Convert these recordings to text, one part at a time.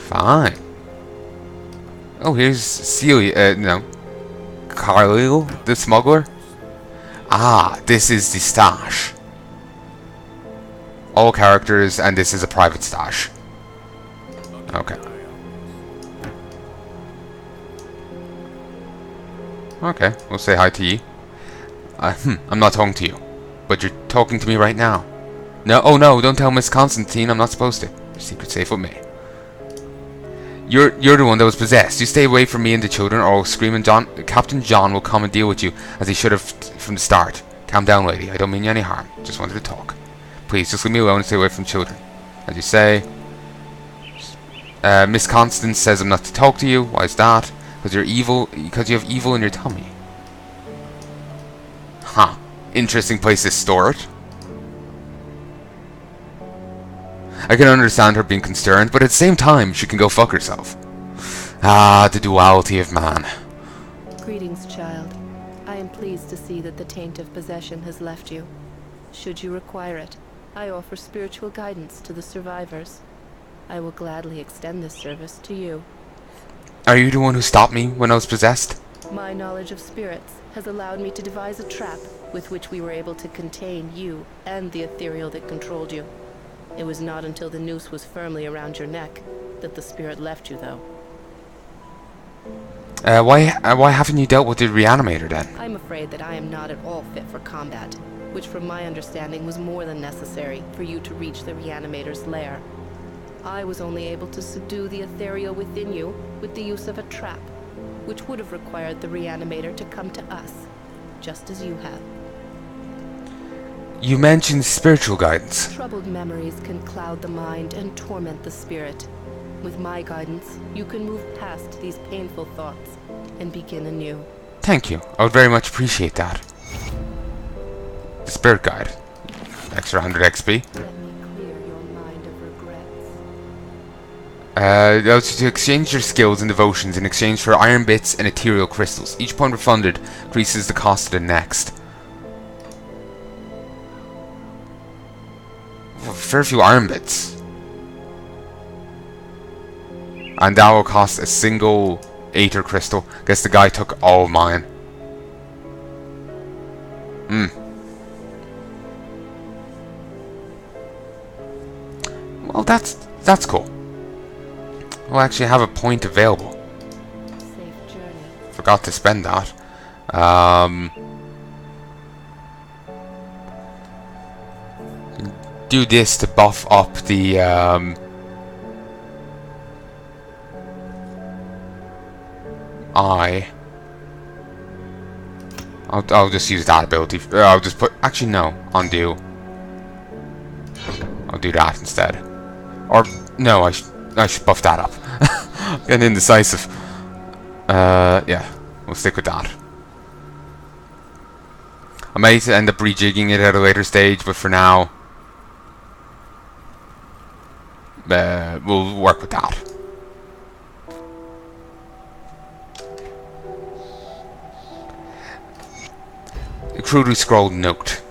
Fine. Oh, here's Celia, no. Carlyle, the smuggler? Ah, this is the stash. All characters, and this is a private stash. Okay. Okay, we'll say hi to you. I'm not talking to you. But you're talking to me right now. No, oh no, don't tell Miss Constantine, I'm not supposed to. Your secret's safe with me. You're the one that was possessed. You stay away from me and the children, or I'll scream and Captain John will come and deal with you, as he should have from the start. Calm down, lady. I don't mean you any harm. Just wanted to talk. Please, just leave me alone and stay away from children. As you say. Miss Constance says I'm not to talk to you. Why is that? Because you're evil. Because you have evil in your tummy. Huh. Interesting place to store it. I can understand her being concerned, but at the same time, she can go fuck herself. Ah, the duality of man. Greetings, child. I am pleased to see that the taint of possession has left you. Should you require it, I offer spiritual guidance to the survivors. I will gladly extend this service to you. Are you the one who stopped me when I was possessed? My knowledge of spirits has allowed me to devise a trap with which we were able to contain you and the ethereal that controlled you. It was not until the noose was firmly around your neck that the spirit left you, though. Why haven't you dealt with the reanimator then? I'm afraid that I am not at all fit for combat, which from my understanding was more than necessary for you to reach the reanimator's lair. I was only able to subdue the ethereal within you with the use of a trap, which would have required the reanimator to come to us, just as you have. You mentioned spiritual guidance. Troubled memories can cloud the mind and torment the spirit. With my guidance, you can move past these painful thoughts and begin anew. Thank you. I would very much appreciate that. The spirit guide. Extra 100 XP. Let me clear your mind of regrets. To exchange your skills and devotions in exchange for iron bits and ethereal crystals. Each point refunded increases the cost of the next. Fair few iron bits. And that will cost a single Aether crystal. Guess the guy took all of mine. Well, that's cool. We'll actually have a point available. Safe journey. Forgot to spend that. Do this to buff up the eye. I'll just use that ability. I'll just put. Actually, no. Undo. I'll do that instead. Or no, I should buff that up. Getting indecisive. Yeah, we'll stick with that. I might end up rejigging it at a later stage, but for now, we'll work with that. A crudely scrolled note.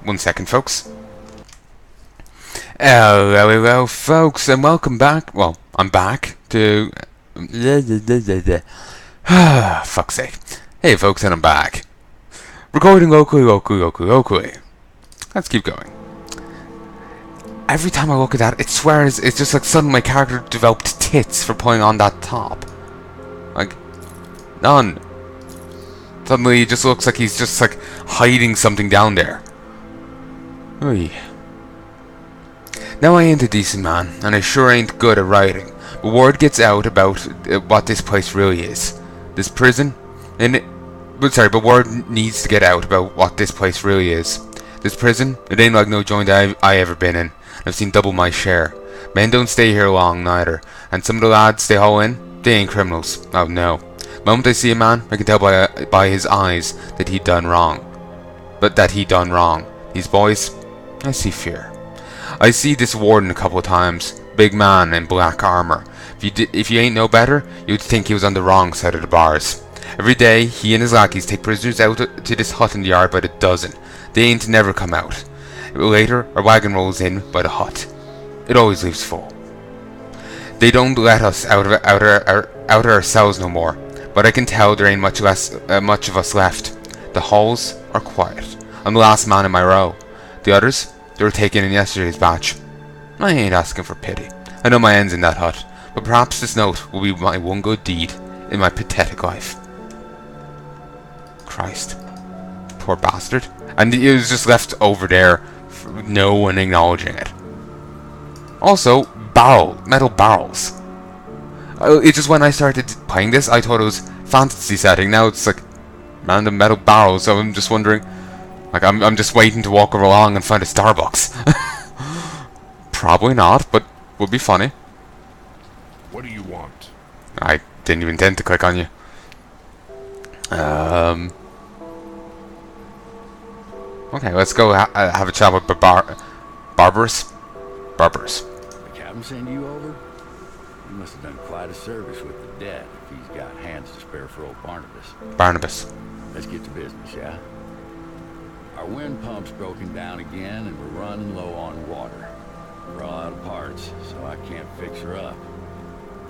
One second, folks. Hello, folks, and welcome back. Well, I'm back to. Fuck's sake. Hey, folks, and I'm back. Recording locally. Let's keep going. Every time I look at that, it swears it's just like suddenly my character developed tits for putting on that top. Like, none. Suddenly, it just looks like he's just like hiding something down there. Oy. Now I ain't a decent man, and I sure ain't good at writing. But word gets out about what this place really is. This prison, but word needs to get out about what this place really is. This prison, it ain't like no joint I ever been in. I've seen double my share. Men don't stay here long, neither. And some of the lads they haul in, they ain't criminals. Oh no. The moment I see a man, I can tell by his eyes that he done wrong. These boys, I see fear. I see this warden a couple of times. Big man in black armor. If you ain't no better, you'd think he was on the wrong side of the bars. Every day, he and his lackeys take prisoners out to this hut in the yard by the dozen. They ain't never come out. Later, our wagon rolls in by the hut. It always leaves full. They don't let us out of ourselves no more, but I can tell there ain't much of us left. The halls are quiet. I'm the last man in my row. The others, they were taken in yesterday's batch. I ain't asking for pity. I know my end's in that hut, but perhaps this note will be my one good deed in my pathetic life. Christ. Poor bastard. And it was just left over there, with no one acknowledging it. Also, metal barrels. It just, when I started playing this, I thought it was fantasy setting. Now it's like random metal barrels, so I'm just wondering, like, I'm just waiting to walk along and find a Starbucks. Probably not, but would be funny. What do you want? I didn't even intend to click on you. Okay, let's go have a chat with Barbarous. The captain send you over? He must have done quite a service with the dead if he's got hands to spare for old Barnabas. Let's get to business, yeah? Our wind pump's broken down again and we're running low on water. We're all out of parts, so I can't fix her up.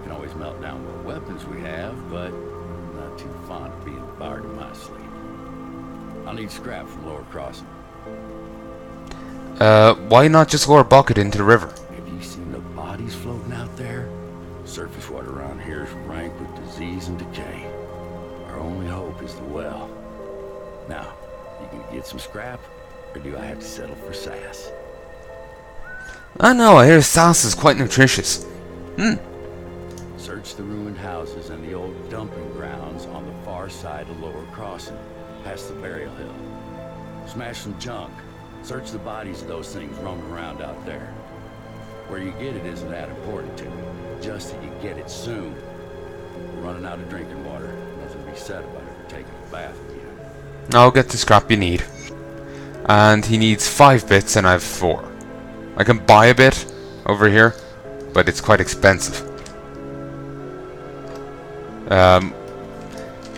Can always melt down what weapons we have, but I'm not too fond of being fired in my sleep. I'll need scrap from Lower Crossing. Why not just lower a bucket into the river? Have you seen the bodies floating out there? Surface water around here is rank with disease and decay. Our only hope is the well. Now, you gonna get some scrap, or do I have to settle for sass? I know, I hear sass is quite nutritious. Search the ruined houses and the old dumping grounds on the far side of Lower Crossing, past the burial hill. Smash some junk. Search the bodies of those things roaming around out there. Where you get it isn't that important to me. Just that you get it soon. We're running out of drinking water. Nothing to be said about it for taking a bath with you. I'll get the scrap you need. And he needs 5 bits and I have 4. I can buy a bit over here, but it's quite expensive.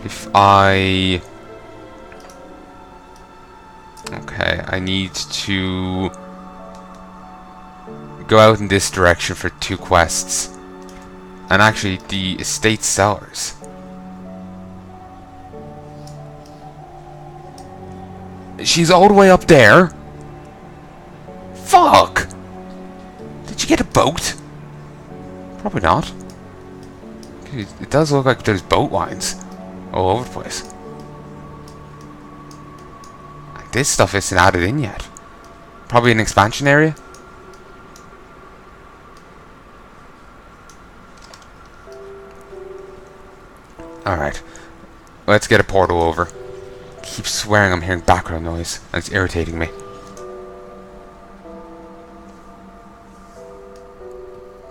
If I... Okay, I need to go out in this direction for 2 quests. And actually, the estate sellers. She's all the way up there. Fuck! Did you get a boat? Probably not. It does look like there's boat lines all over the place. This stuff isn't added in yet. Probably an expansion area. Alright. Let's get a portal over. I keep swearing I'm hearing background noise, and it's irritating me.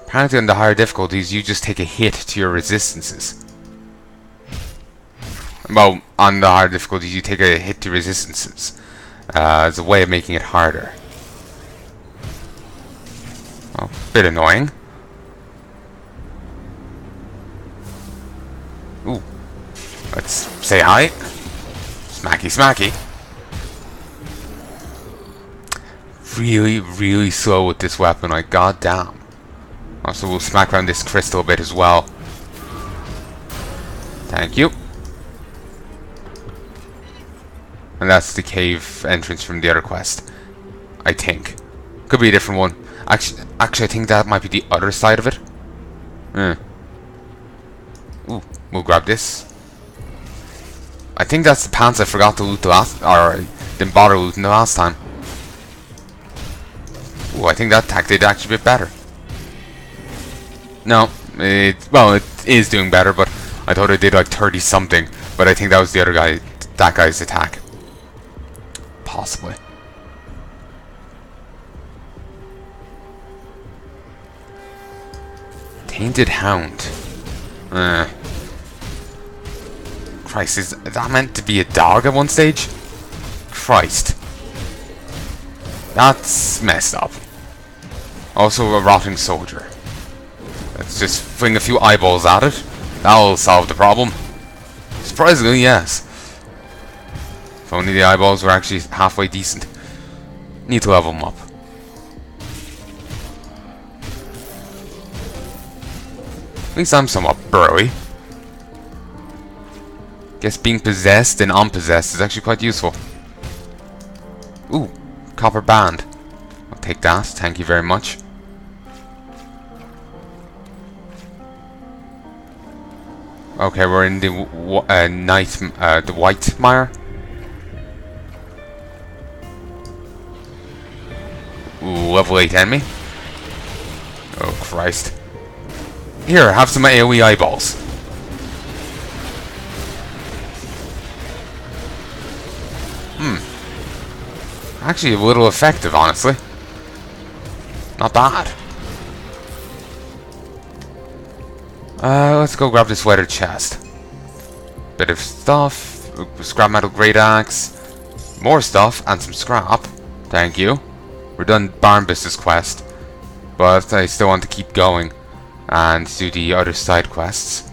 Apparently on the higher difficulties, you just take a hit to your resistances. Well, on the higher difficulties, you take a hit to resistances. As a way of making it harder. Well, bit annoying. Ooh. Let's say hi. Smacky smacky. Really slow with this weapon, like goddamn. Also, we'll smack around this crystal a bit as well. Thank you. And that's the cave entrance from the other quest. I think. Could be a different one. Actually, I think that might be the other side of it. Ooh, we'll grab this. I think that's the pants I forgot to loot the last... or didn't bother looting the last time. Ooh, I think that attack did actually a bit better. No, well, it is doing better, but I thought it did like 30 something. But I think that was the other guy, that guy's attack. Possibly. Tainted Hound. Christ, is that meant to be a dog at one stage? Christ. That's messed up. Also a rotting soldier. Let's just fling a few eyeballs at it. That'll solve the problem. Surprisingly, yes. If only the eyeballs were actually halfway decent. Need to level them up. At least I'm somewhat burrowy. Guess being possessed and unpossessed is actually quite useful. Ooh, copper band. I'll take that, thank you very much. Okay, we're in the the White Mire. Ooh, level 8 enemy. Oh Christ. Here, have some AoE eyeballs. Actually, a little effective, honestly. Not bad. Let's go grab this weathered chest. Bit of stuff. Scrap metal great axe. More stuff and some scrap. Thank you. We're done Barnabas's quest, but I still want to keep going and do the other side quests.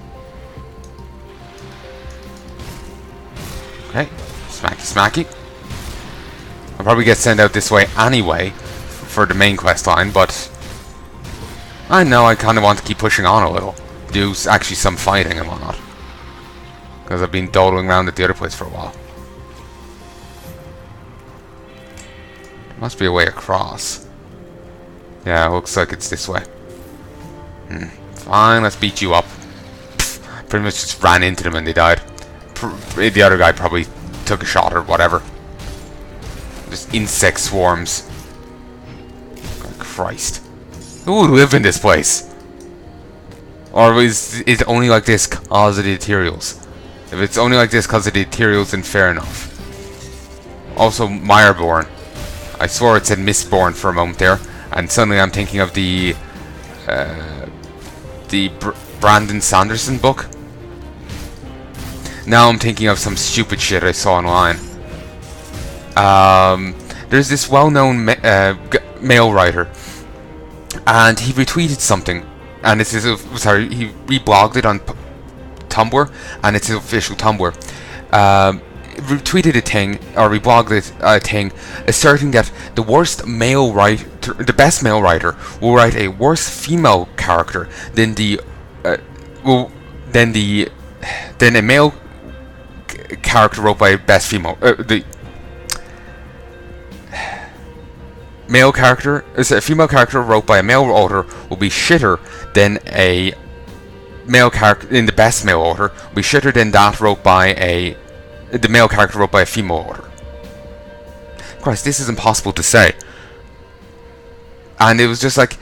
Okay, smacky smacky. I'll probably get sent out this way anyway for the main quest line, but I know I kind of want to keep pushing on a little. Do actually some fighting and whatnot. Because I've been dawdling around at the other place for a while. There must be a way across. Yeah, it looks like it's this way. Fine, let's beat you up. Pfft, pretty much just ran into them and they died. The other guy probably took a shot or whatever. Just insect swarms. God Christ. Who would live in this place? Or is it only like this because of the materials? If it's only like this because of the materials, then fair enough. Also, Mireborn. I swore it said Mistborn for a moment there, and suddenly I'm thinking of the Brandon Sanderson book. Now I'm thinking of some stupid shit I saw online. There's this well-known male writer, and he retweeted something, and it's his, sorry, he reblogged it on Tumblr, and it's his official Tumblr. Retweeted a thing, or reblogged a thing, asserting that the worst male writer, the best male writer, will write a worse female character than than a male character wrote by a best female. The male character, a female character wrote by a male author will be shitter than a male character in the best male author will be shitter than that wrote by the male character wrote by a female author. Christ, this is impossible to say. And it was just like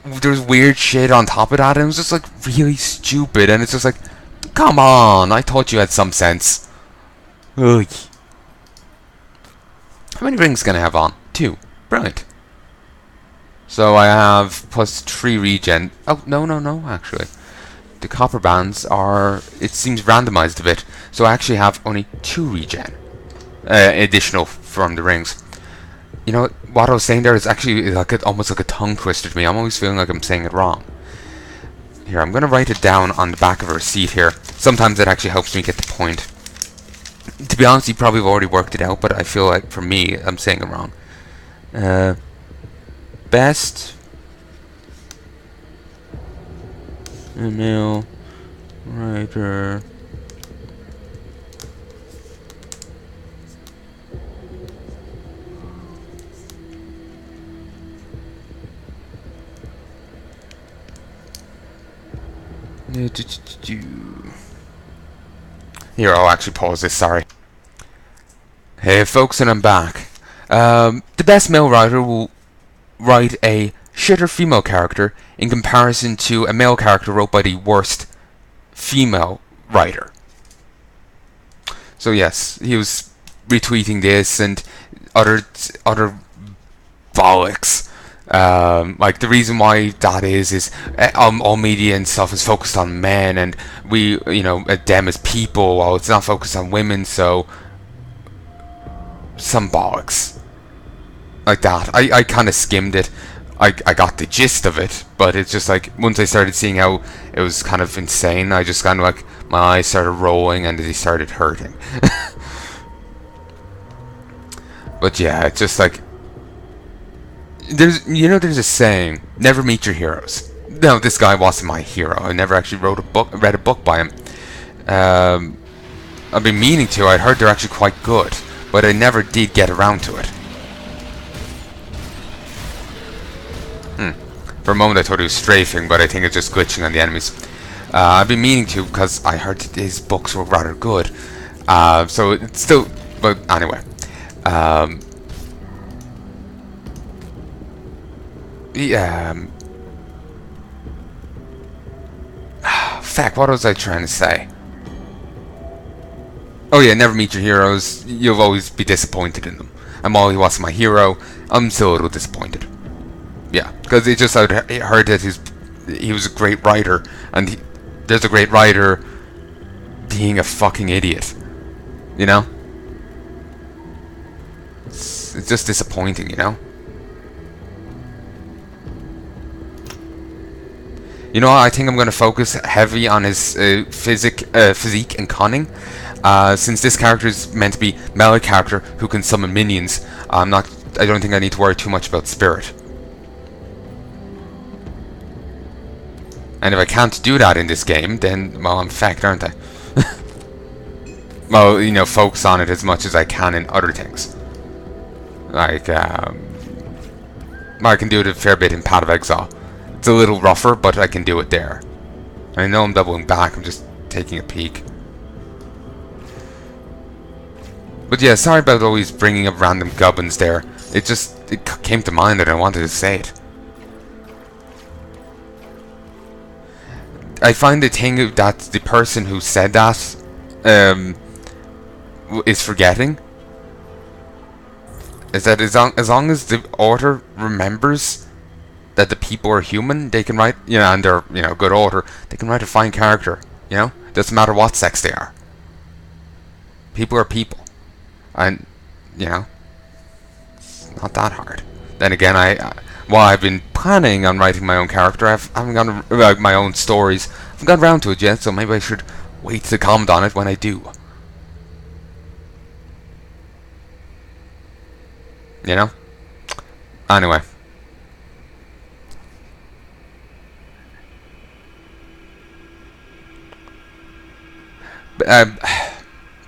there's weird shit on top of that, and it was just like really stupid, and it's just like, come on, I thought you had some sense. Ugh. How many rings can I have on? 2. Brilliant. So I have +3 regen. Oh, no, actually. The copper bands are, it seems randomized a bit. So I actually have only 2 regen. Additional from the rings. You know, what I was saying there is actually like almost like a tongue twister to me. I'm always feeling like I'm saying it wrong. Here, I'm going to write it down on the back of a receipt here. Sometimes it actually helps me get the point. To be honest, you probably have already worked it out, but I feel like for me, I'm saying it wrong. Best male writer Here, I'll actually pause this, sorry. Hey folks, and I'm back. The best male writer will write a shitter female character in comparison to a male character wrote by the worst female writer. So yes, he was retweeting this and other bollocks. Like the reason why that is all media and stuff is focused on men, and we, you know, them as people, while it's not focused on women. So some bollocks like that. I kind of skimmed it. I got the gist of it, but it's just like, once I started seeing how it was kind of insane, I just kind of like, my eyes started rolling and they started hurting. But yeah, it's just like, there's a saying, never meet your heroes. No, this guy wasn't my hero. I never actually read a book by him. I've been meaning to. I heard they're actually quite good, but I never did get around to it. For a moment I thought he was strafing, but I think it's just glitching on the enemies. I've been meaning to, because I heard that his books were rather good. So it's still... But anyway. Fuck, what was I trying to say? Oh yeah, never meet your heroes. You'll always be disappointed in them. And while he wasn't my hero, I'm still a little disappointed. Yeah, because it just I heard that he was a great writer, and there's a great writer being a fucking idiot, you know? It's just disappointing, you know? You know, I think I'm going to focus heavy on his physique and cunning. Since this character is meant to be a melee character who can summon minions, I don't think I need to worry too much about spirit. And if I can't do that in this game, then, well, I'm fucked, aren't I? Well, you know, focus on it as much as I can in other things. Like, well, I can do it a fair bit in Path of Exile. It's a little rougher, but I can do it there. I know I'm doubling back, I'm just taking a peek. But yeah, sorry about always bringing up random gubbins there. It came to mind and I wanted to say it. I find the thing that the person who said that is forgetting is that as long as the author remembers that the people are human, they can write, you know, and they're, you know, good author, they can write a fine character, you know? Doesn't matter what sex they are. People are people. And, you know, it's not that hard. Then again, while I've been planning on writing my own character, I haven't gone my own stories. I haven't got around to it yet, so maybe I should wait to comment on it when I do. You know? Anyway.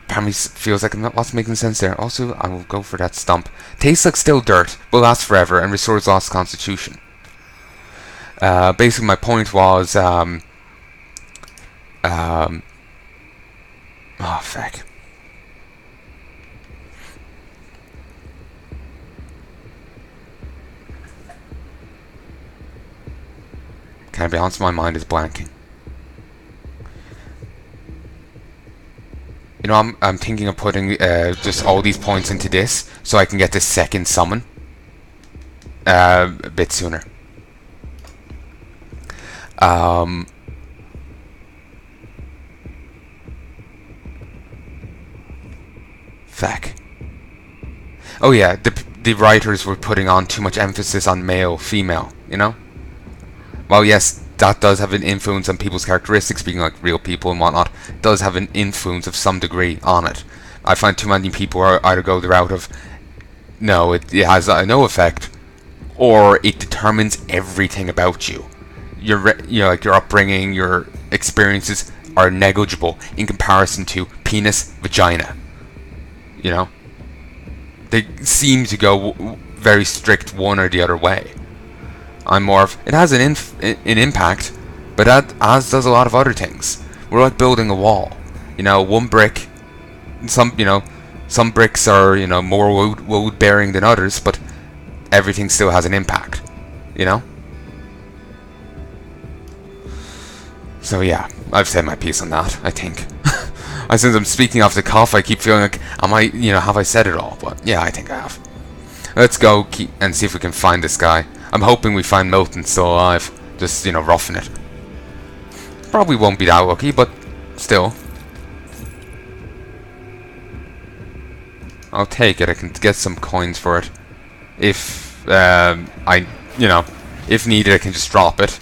Apparently feels like what's making sense there. Also, I will go for that stump. Tastes like still dirt, will last forever, and restores lost constitution. Basically, my point was, oh, fuck. Can I be honest? My mind is blanking. You know, I'm thinking of putting just all these points into this, so I can get this second summon a bit sooner. Fuck. Oh yeah, the writers were putting on too much emphasis on male, female, you know? Well, yes, that does have an influence on people's characteristics, being like real people and whatnot. It does have an influence of some degree on it. I find too many people either go the route of, no, it has no effect, or it determines everything about you. You know, like your upbringing, your experiences are negligible in comparison to penis, vagina. You know, they seem to go very strict one or the other way. I'm more of, it has an impact, but as does a lot of other things. We're like building a wall. You know, one brick, some bricks are, you know, more load bearing than others, but everything still has an impact. You know? So yeah, I've said my piece on that, I think. Since I'm speaking off the cuff, I keep feeling like, have I said it all? But yeah, I think I have. Let's go and see if we can find this guy. I'm hoping we find Milton still alive. Just, you know, roughing it. Probably won't be that lucky, but still. I'll take it. I can get some coins for it. If, If needed, I can just drop it.